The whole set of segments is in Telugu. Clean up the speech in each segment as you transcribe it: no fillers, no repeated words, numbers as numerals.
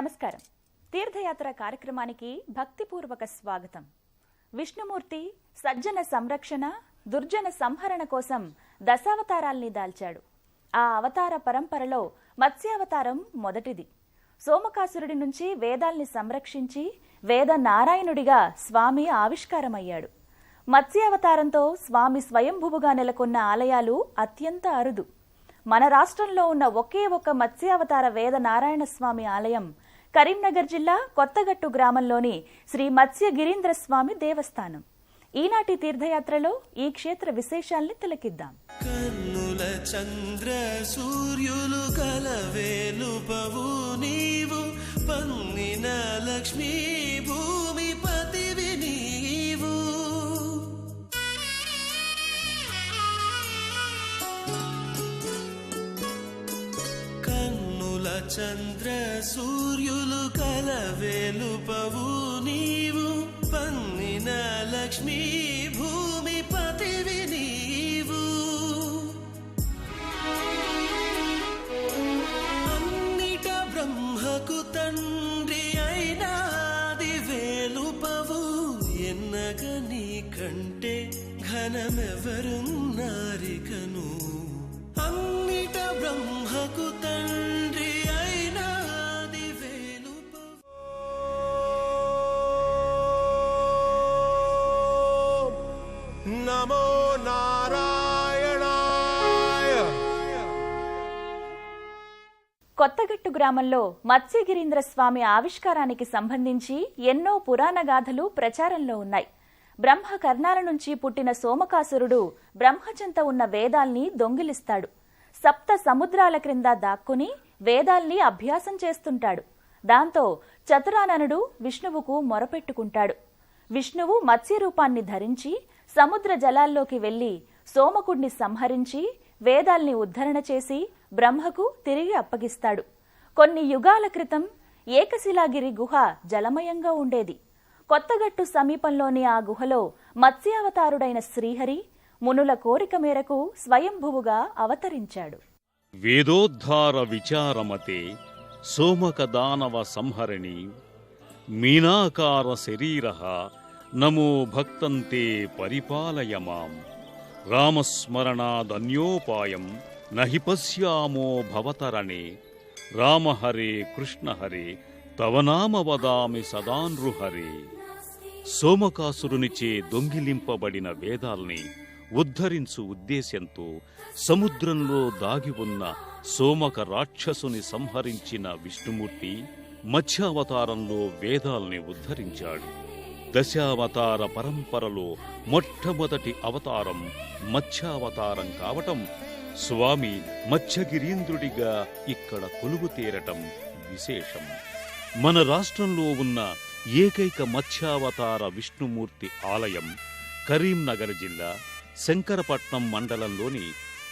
నమస్కారం. తీర్థయాత్ర కార్యక్రమానికి భక్తిపూర్వక స్వాగతం. విష్ణుమూర్తి సజ్జన సంరక్షణ, దుర్జన సంహరణ కోసం దశావతారాల్ని దాల్చాడు. ఆ అవతార పరంపరలో మత్స్యావతారం మొదటిది. సోమకాసురుడి నుంచి వేదాల్ని సంరక్షించి వేద నారాయణుడిగా స్వామి ఆవిష్కారమయ్యాడు. మత్స్యావతారంతో స్వామి స్వయంభువుగా నెలకొన్న ఆలయాలు అత్యంత అరుదు. మన రాష్ట్రంలో ఉన్న ఒకే ఒక్క మత్స్యావతార వేద నారాయణ స్వామి ఆలయం కరీంనగర్ జిల్లా కొత్తగట్టు గ్రామంలోని శ్రీ మత్స్య గిరీంద్ర స్వామి దేవస్థానం. ఈనాటి తీర్థయాత్రలో ఈ క్షేత్ర విశేషాల్ని తిలకిద్దాం. కన్నుల చంద్ర సూర్యులు కలవేలుపవు నీవు, పన్నిన లక్ష్మీ భూమి పతివి నీవు. కన్నుల చంద్ర సూర్యులు కలవేలుపవు నీవు, పన్నిన లక్ష్మీ భూమి పతివి నీవు. అన్నిట బ్రహ్మకు తండ్రి అయినాది వేలుపవు, ఎన్నగ నీ కంటే ఘనమెవరున్నారికను. అన్నిట బ్రహ్మకు తండ్రి అయినాది వేలుపవు. నమో నారాయణాయ. కొత్తగట్టు గ్రామంలో మత్స్యగిరీంద్ర స్వామి ఆవిష్కారానికి సంబంధించి ఎన్నో పురాణ గాథలు ప్రచారంలో ఉన్నాయి. బ్రహ్మ కర్ణాల నుంచి పుట్టిన సోమకాసురుడు బ్రహ్మచెంత ఉన్న వేదాల్ని దొంగిలిస్తాడు. సప్త సముద్రాల క్రింద దాక్కుని వేదాల్ని అభ్యాసం చేస్తుంటాడు. దాంతో చతురాననుడు విష్ణువుకు మొరపెట్టుకుంటాడు. విష్ణువు మత్స్య రూపాన్ని ధరించి సముద్ర జలాల్లోకి వెళ్లి సోమకుడిని సంహరించి వేదాల్ని ఉద్ధరణ చేసి బ్రహ్మకు తిరిగి అప్పగిస్తాడు. కొన్ని యుగాల క్రితం ఏకశిలాగిరి గుహ జలమయంగా ఉండేది. కొత్తగట్టు సమీపంలోని ఆ గుహలో మత్స్యావతారుడైన శ్రీహరి మునుల కోరిక మేరకు స్వయంభువుగా అవతరించాడు. వేదోద్ధార విచారమతే సోమక దానవ సంహరిణి, మీనాకార శరీరః నమో భక్తంతే పరిపాలయ మాం. రామస్మరణాదన్యోపాయం నహి పశ్యామో భవతరణే. రామహరే కృష్ణహరే తవ నామ వదామి సదానృహరే. సోమకాసురునిచే దొంగిలింపబడిన వేదాల్ని ఉద్ధరించు ఉద్దేశ్యంతో సముద్రంలో దాగి ఉన్న సోమక రాక్షసుని సంహరించిన విష్ణుమూర్తి మత్స్యావతారంలో వేదాల్ని ఉద్ధరించాడు. దశావతార పరంపరలో మొట్టమొదటి అవతారం మత్స్యావతారం కావటం, స్వామి మత్స్యగిరీంద్రుడిగా ఇక్కడ కొలువు తీరటం విశేషం. మన రాష్ట్రంలో ఉన్న ఏకైక మత్స్యావతార విష్ణుమూర్తి ఆలయం కరీంనగర్ జిల్లా శంకరపట్నం మండలంలోని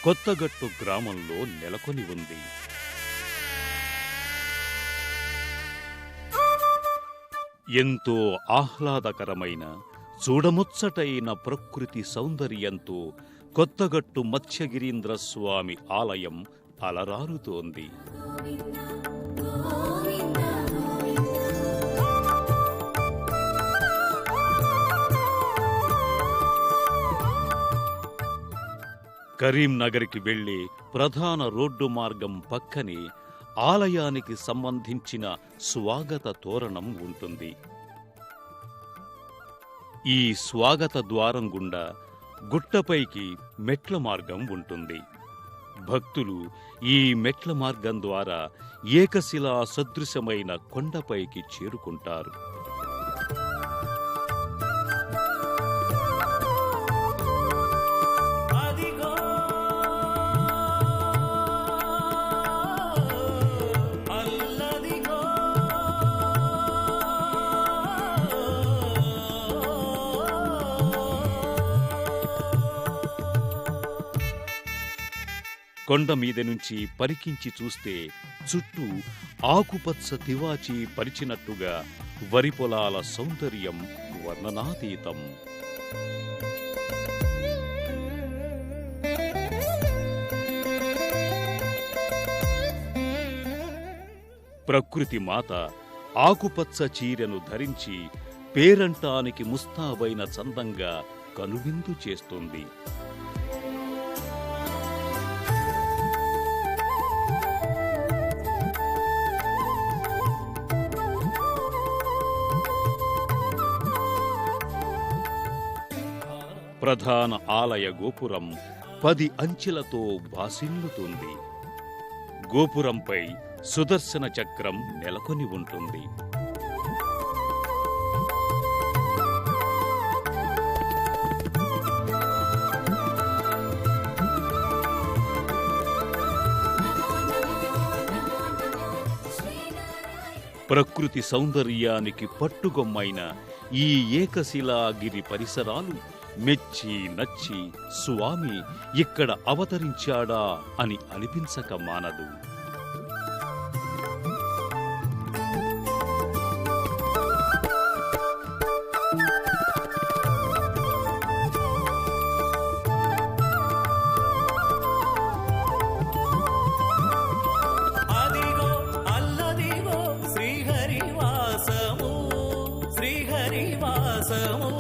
కొత్తగట్టు గ్రామంలో నెలకొని ఉంది. ఎంతో ఆహ్లాదకరమైన చూడముచ్చటైన ప్రకృతి సౌందర్యంతో కొత్తగట్టు మత్స్యగిరీంద్ర స్వామి ఆలయం అలరారుతోంది. కరీంనగర్కి వెళ్లే ప్రధాన రోడ్డు మార్గం పక్కనే ఆలయానికి సంబంధించిన స్వాగత తోరణం ఉంటుంది. ఈ స్వాగత ద్వారం గుండా గుట్టపైకి మెట్ల మార్గం ఉంటుంది. భక్తులు ఈ మెట్ల మార్గం ద్వారా ఏకశిలా సదృశమైన కొండపైకి చేరుకుంటారు. కొండ మీద నుంచి పరికించి చూస్తే చుట్టూ ఆకుపచ్చ తివాచి పరిచినట్టుగా వరి పొలాల సౌందర్యం వర్ణనాతీతం. ప్రకృతి మాత ఆకుపచ్చ చీరెను ధరించి పేరంటానికి ముస్తాబైన చందంగా కనువిందు చేస్తుంది. ప్రధాన ఆలయ గోపురం 10 అంచెలతో భాసిల్లుతుంది. గోపురంపై సుదర్శన చక్రం నెలకొని ఉంటుంది. ప్రకృతి సౌందర్యానికి పట్టుగొమ్మైన ఈ ఏకశిలాగిరి పరిసరాలు మెచ్చి నచ్చి స్వామి ఇక్కడ అవతరించాడా అని అనిపించక మానదు. అదిగో అల్లదిగో శ్రీహరివాసము శ్రీహరివాసము.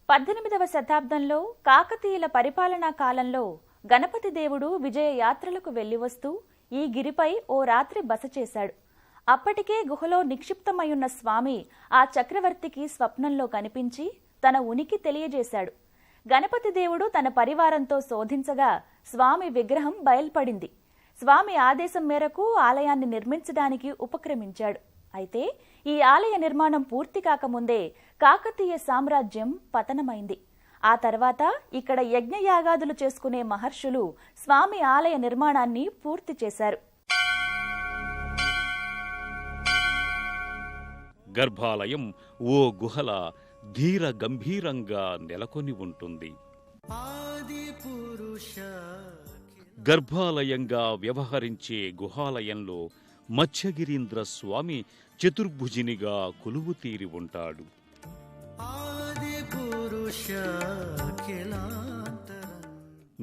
పద్దెనిమిదవ శతాబ్దంలో కాకతీయుల పరిపాలనా కాలంలో గణపతి దేవుడు విజయ యాత్రలకు వెళ్లి వస్తూ ఈ గిరిపై ఓ రాత్రి బస చేశాడు. అప్పటికే గుహలో నిక్షిప్తమయ్యున్న స్వామి ఆ చక్రవర్తికి స్వప్నంలో కనిపించి తన ఉనికి తెలియజేశాడు. గణపతి దేవుడు తన పరివారంతో శోధించగా స్వామి విగ్రహం బయల్పడింది. స్వామి ఆదేశం మేరకు ఆలయాన్ని నిర్మించడానికి ఉపక్రమించాడు. అయితే ఈ ఆలయ నిర్మాణం పూర్తి కాకముందే కాకతీయ సామ్రాజ్యం పతనమైంది. ఆ తర్వాత ఇక్కడ యజ్ఞయాగాదులు చేసుకునే మహర్షులు స్వామి ఆలయ నిర్మాణాన్ని పూర్తి చేశారు. గర్భాలయం ఓ గుహల ధీర గంభీరంగా నెలకొని ఉంటుంది. గర్భాలయంగా వ్యవహరించే గుహాలయంలో మత్స్యగిరీంద్ర స్వామి చతుర్భుజినిగా కొలువు తీరి ఉంటాడు.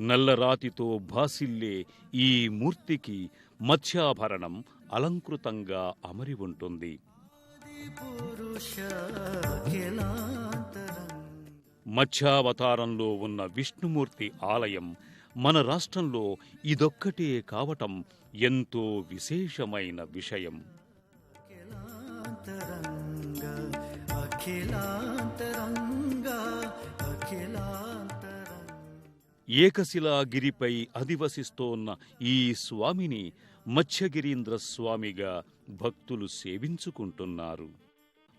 నల్లరాతితో భాసిల్లే ఈ మూర్తికి మత్స్యాభరణం అలంకృతంగా అమరి ఉంటుంది. మత్స్యావతారంలో ఉన్న విష్ణుమూర్తి ఆలయం మన రాష్ట్రంలో ఇదొక్కటే కావటం ఎంతో విశేషమైన విషయం. ఏకశిలాగిరిపై అధివసిస్తోన్న ఈ స్వామిని మత్స్యగిరీంద్ర స్వామిగా భక్తులు సేవించుకుంటున్నారు.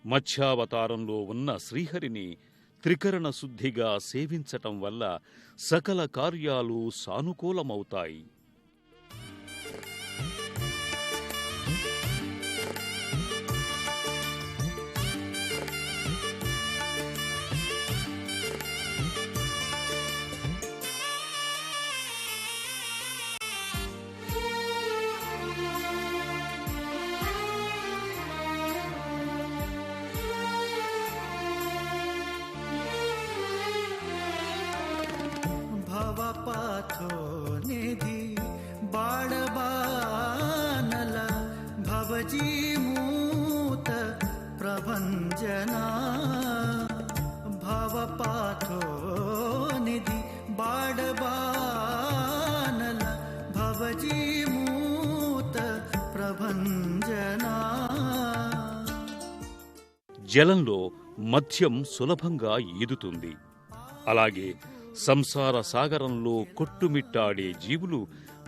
మత్స్యావతారంలో ఉన్న శ్రీహరిని త్రికరణ శుద్ధిగా సేవించటం వల్ల సకల కార్యాలు సానుకూలమవుతాయి. भवपाथो निधि बाळबानल भवजीमूत प्रभञ्जना भवपाथो निधि बाळबानल भवजीमूत प्रभञ्जना. జలంలో మత్స్యం సులభంగా ఈదుతుంది. అలాగే సంసార సాగరంలో కొట్టుమిట్టాడే జీవులు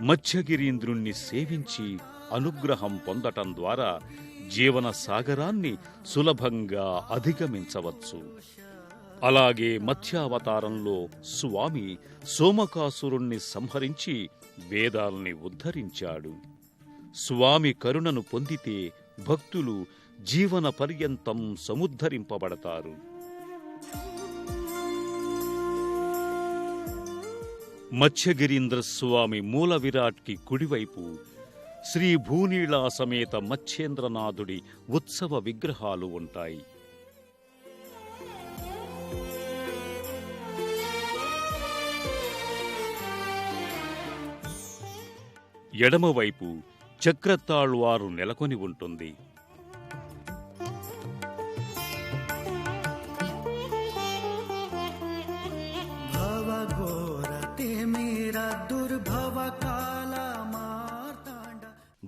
మత్స్యగిరీంద్రుణ్ణి సేవించి అనుగ్రహం పొందటం ద్వారా జీవన సాగరాన్ని సులభంగా అధిగమించవచ్చు. అలాగే మత్స్యావతారంలో స్వామి సోమకాసురుణ్ణి సంహరించి వేదాల్ని ఉద్ధరించాడు. స్వామి కరుణను పొందితే భక్తులు జీవన పర్యంతం సముద్ధరింపబడతారు. మత్స్యగిరీంద్ర స్వామి మూల విరాట్కి కుడివైపు శ్రీ భూనీళా సమేత మత్స్యేంద్రనాథుడి ఉత్సవ విగ్రహాలు ఉంటాయి. ఎడమవైపు చక్రతాళ్వారు నెలకొని ఉంటుంది.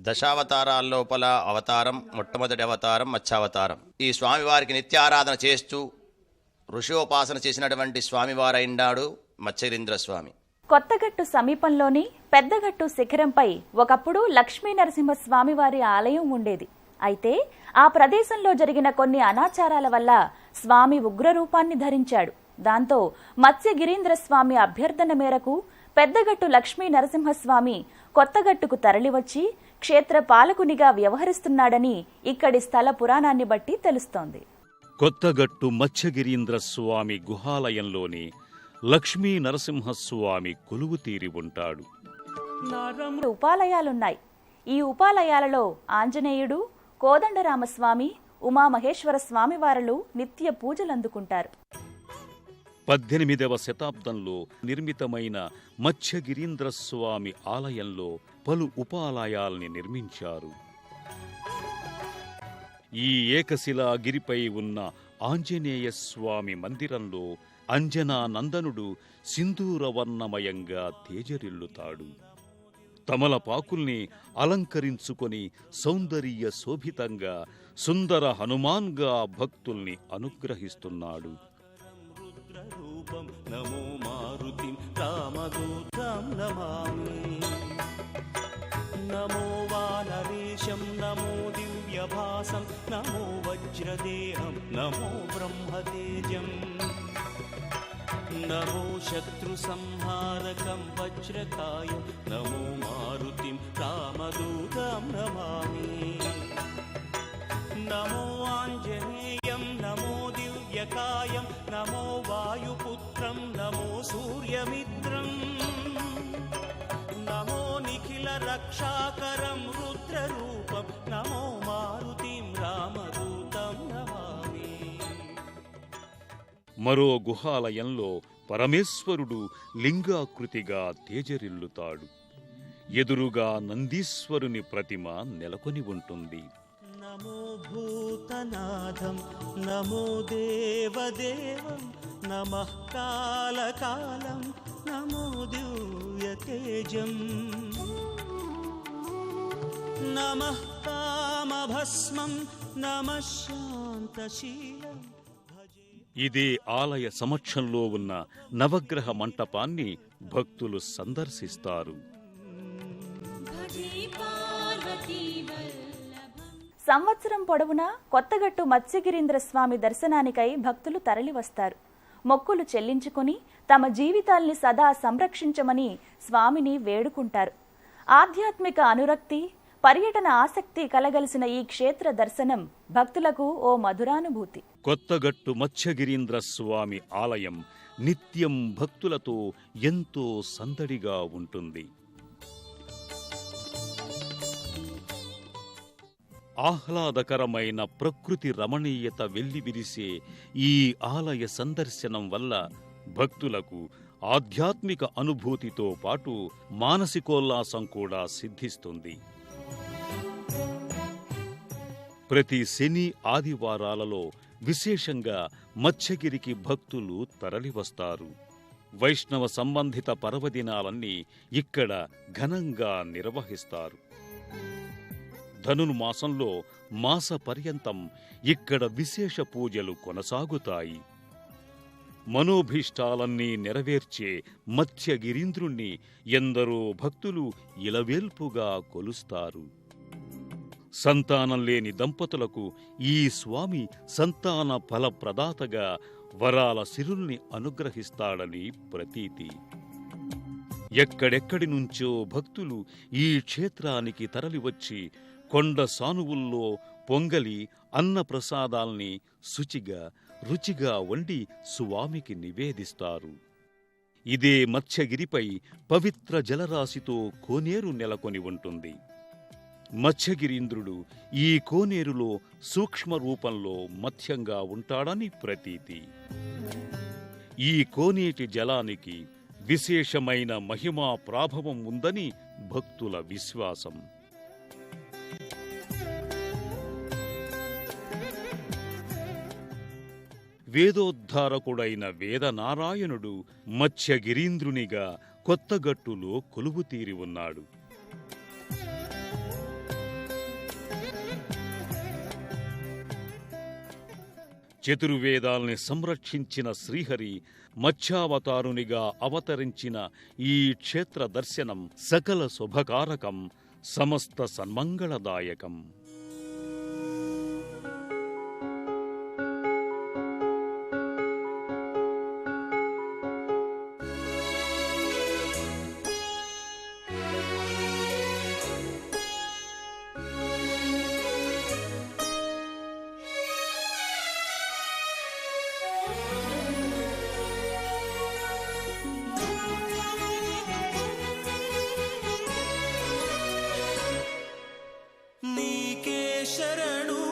దశావతారాల లోపల అవతారం మొట్టమొదటి అవతారం మత్స్యావతారం. ఈ స్వామివారికి నిత్యారాధన చేస్తూ ఋషిోపాసన చేసినటువంటి స్వామివారైనాడు మత్స్యగిరీంద్ర స్వామి. కొత్తగట్టు సమీపంలోని పెద్దగట్టు శిఖరంపై ఒకప్పుడు లక్ష్మీ నరసింహస్వామివారి ఆలయం ఉండేది. అయితే ఆ ప్రదేశంలో జరిగిన కొన్ని అనాచారాల వల్ల స్వామి ఉగ్రరూపాన్ని ధరించాడు. దాంతో మత్స్యగిరీంద్ర స్వామి అభ్యర్థన మేరకు పెద్దగట్టు లక్ష్మీ నరసింహస్వామి కొత్తగట్టుకు తరలివచ్చి క్షేత్ర పాలకునిగా వ్యవహరిస్తున్నాడని ఇక్కడి స్థల పురాణాన్ని బట్టి తెలుస్తోంది. కొత్తగట్టు మత్స్యగిరీంద్ర స్వామి గుహాలయంలోని లక్ష్మీ నరసింహస్వామి కొలువు తీరి ఉంటాడు. ఉపాలయాలున్నాయి. ఈ ఉపాలయాలలో ఆంజనేయుడు, కోదండరామస్వామి, ఉమామహేశ్వర స్వామివారలు నిత్య పూజలందుకుంటారు. 18వ శతాబ్దంలో నిర్మితమైన మత్స్యగిరీంద్ర స్వామి ఆలయంలో పలు ఉపాలయాల్ని నిర్మించారు. ఈ ఏకశిలాగిరిపై ఉన్న ఆంజనేయ స్వామి మందిరంలో అంజనానందనుడు సింధూరవర్ణమయంగా తేజరిల్లుతాడు. తమలపాకుల్ని అలంకరించుకొని సౌందర్య శోభితంగా సుందర హనుమాన్గా భక్తుల్ని అనుగ్రహిస్తున్నాడు. నమో మారుతిం రామదూతం నమామి. నమో వానరేశం నమో దివ్యభాసం నమో వజ్రదేహం నమో బ్రహ్మతేజం. నమో శత్రు సంహారకం వజ్రకాయం నమో మారుతిం రామదూతం నమామి. నమో ఆంజనేయం నమో దివ్యకాయం నమో వాయుపుత్రం నమో సూర్యమిత్రం. నమో నిఖిల రక్షాకరం రుద్రరూపం నమో మారుతిం రామదూతం నమామి. మరో గుహాలయంలో పరమేశ్వరుడు లింగాకృతిగా తేజరిల్లుతాడు. ఎదురుగా నందీశ్వరుని ప్రతిమ నెలకొని ఉంటుంది. నమో భూతనాథం నమో దేవదేవం నమః కాలకాలం నమో దివ్యతేజం. నమః కామభస్మం నమః శాంతశీలం. ఇదే ఆలయ సమక్షంలో ఉన్న నవగ్రహ మంటపాన్ని భక్తులు సందర్శిస్తారు. సంవత్సరం పొడవునా కొత్తగట్టు మత్స్యగిరీంద్ర స్వామి దర్శనానికై భక్తులు తరలివస్తారు. మొక్కులు చెల్లించుకుని తమ జీవితాల్ని సదా సంరక్షించమని స్వామిని వేడుకుంటారు. ఆధ్యాత్మిక అనురక్తి, పర్యటన ఆసక్తి కలగలిసిన ఈ క్షేత్ర దర్శనం భక్తులకు ఓ మధురానుభూతి. కొత్తగట్టు మత్స్యగిరీంద్ర స్వామి ఆలయం నిత్యం భక్తులతో ఎంతో సందడిగా ఉంటుంది. ఆహ్లాదకరమైన ప్రకృతి రమణీయత వెల్లివిరిసే ఈ ఆలయ సందర్శనం వల్ల భక్తులకు ఆధ్యాత్మిక అనుభూతితో పాటు మానసికోల్లాసం కూడా సిద్ధిస్తుంది. ప్రతి శని ఆదివారాలలో విశేషంగా మత్స్యగిరికి భక్తులు తరలివస్తారు. వైష్ణవ సంబంధిత పర్వదినాలన్నీ ఇక్కడ ఘనంగా నిర్వహిస్తారు. ధనుర్మాసంలో మాస పర్యంతం ఇక్కడ విశేష పూజలు కొనసాగుతాయి. మనోభీష్టాలన్నీ నెరవేర్చే మత్స్యగిరీంద్రుణ్ణి ఎందరో భక్తులు ఇలవేల్పుగా కొలుస్తారు. సంతానం లేని దంపతులకు ఈ స్వామి సంతాన ఫలప్రదాతగా వరాల సిరుల్ని అనుగ్రహిస్తాడని ప్రతీతి. ఎక్కడెక్కడి నుంచో భక్తులు ఈ క్షేత్రానికి తరలివచ్చి కొండ సానువుల్లో పొంగలి అన్నప్రసాదాల్ని శుచిగా రుచిగా వండి స్వామికి నివేదిస్తారు. ఇదే మత్స్యగిరిపై పవిత్ర జలరాశితో కోనేరు నెలకొని ఉంటుంది. మత్స్యగిరీంద్రుడు ఈ కోనేరులో సూక్ష్మ రూపంలో మత్స్యంగా ఉంటాడని ప్రతీతి. ఈ కోనేటి జలానికి విశేషమైన మహిమా ప్రాభవం ఉందని భక్తుల విశ్వాసం. వేదోద్ధారకుడైన వేదనారాయణుడు మత్స్యగిరీంద్రునిగా కొత్తగట్టులో కొలువుతీరి ఉన్నాడు. చతుర్వేదాల్ని సంరక్షించిన శ్రీహరి మత్స్యావతారునిగా అవతరించిన ఈ క్షేత్ర దర్శనం సకల శుభకారకం, సమస్త సన్మంగళదాయకం. నీకే శరణు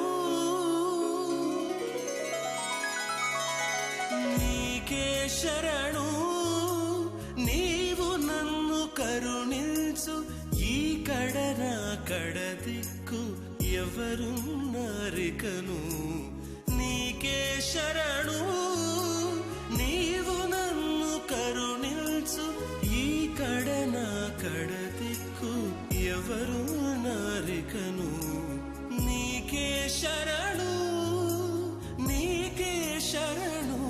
నీకే శరణు నీవు నన్ను కరుణించు ఈ కడరా కడదిక్కు ఎవరున్నారికను నీకే శరణు నీవు నన్ను కరుణించు ఈ కడనా కడదిక్కు ఎవరున్నారికను నీకే శరణు నీకే శరణు.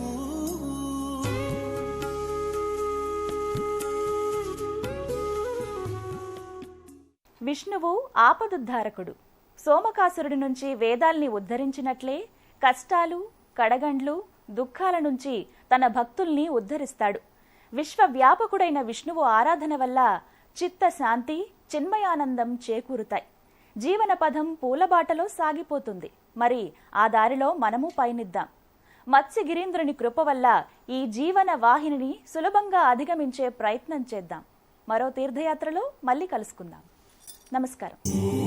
విష్ణువు ఆపదుద్ధారకుడు. సోమకాసురుడి నుంచి వేదాల్ని ఉద్ధరించినట్లే కష్టాలు, కడగండ్లు, దుఃఖాల నుంచి తన భక్తుల్ని ఉద్ధరిస్తాడు. విశ్వవ్యాపకుడైన విష్ణువు ఆరాధన వల్ల చిత్తశాంతి, చిన్మయానందం చేకూరుతాయి. జీవన పదం పూలబాటలో సాగిపోతుంది. మరి ఆ దారిలో మనము పయనిద్దాం. మత్స్యగిరీంద్రుని కృప వల్ల ఈ జీవన వాహినిని సులభంగా అధిగమించే ప్రయత్నం చేద్దాం. మరో తీర్థయాత్రలో మళ్ళీ కలుసుకుందాం. నమస్కారం.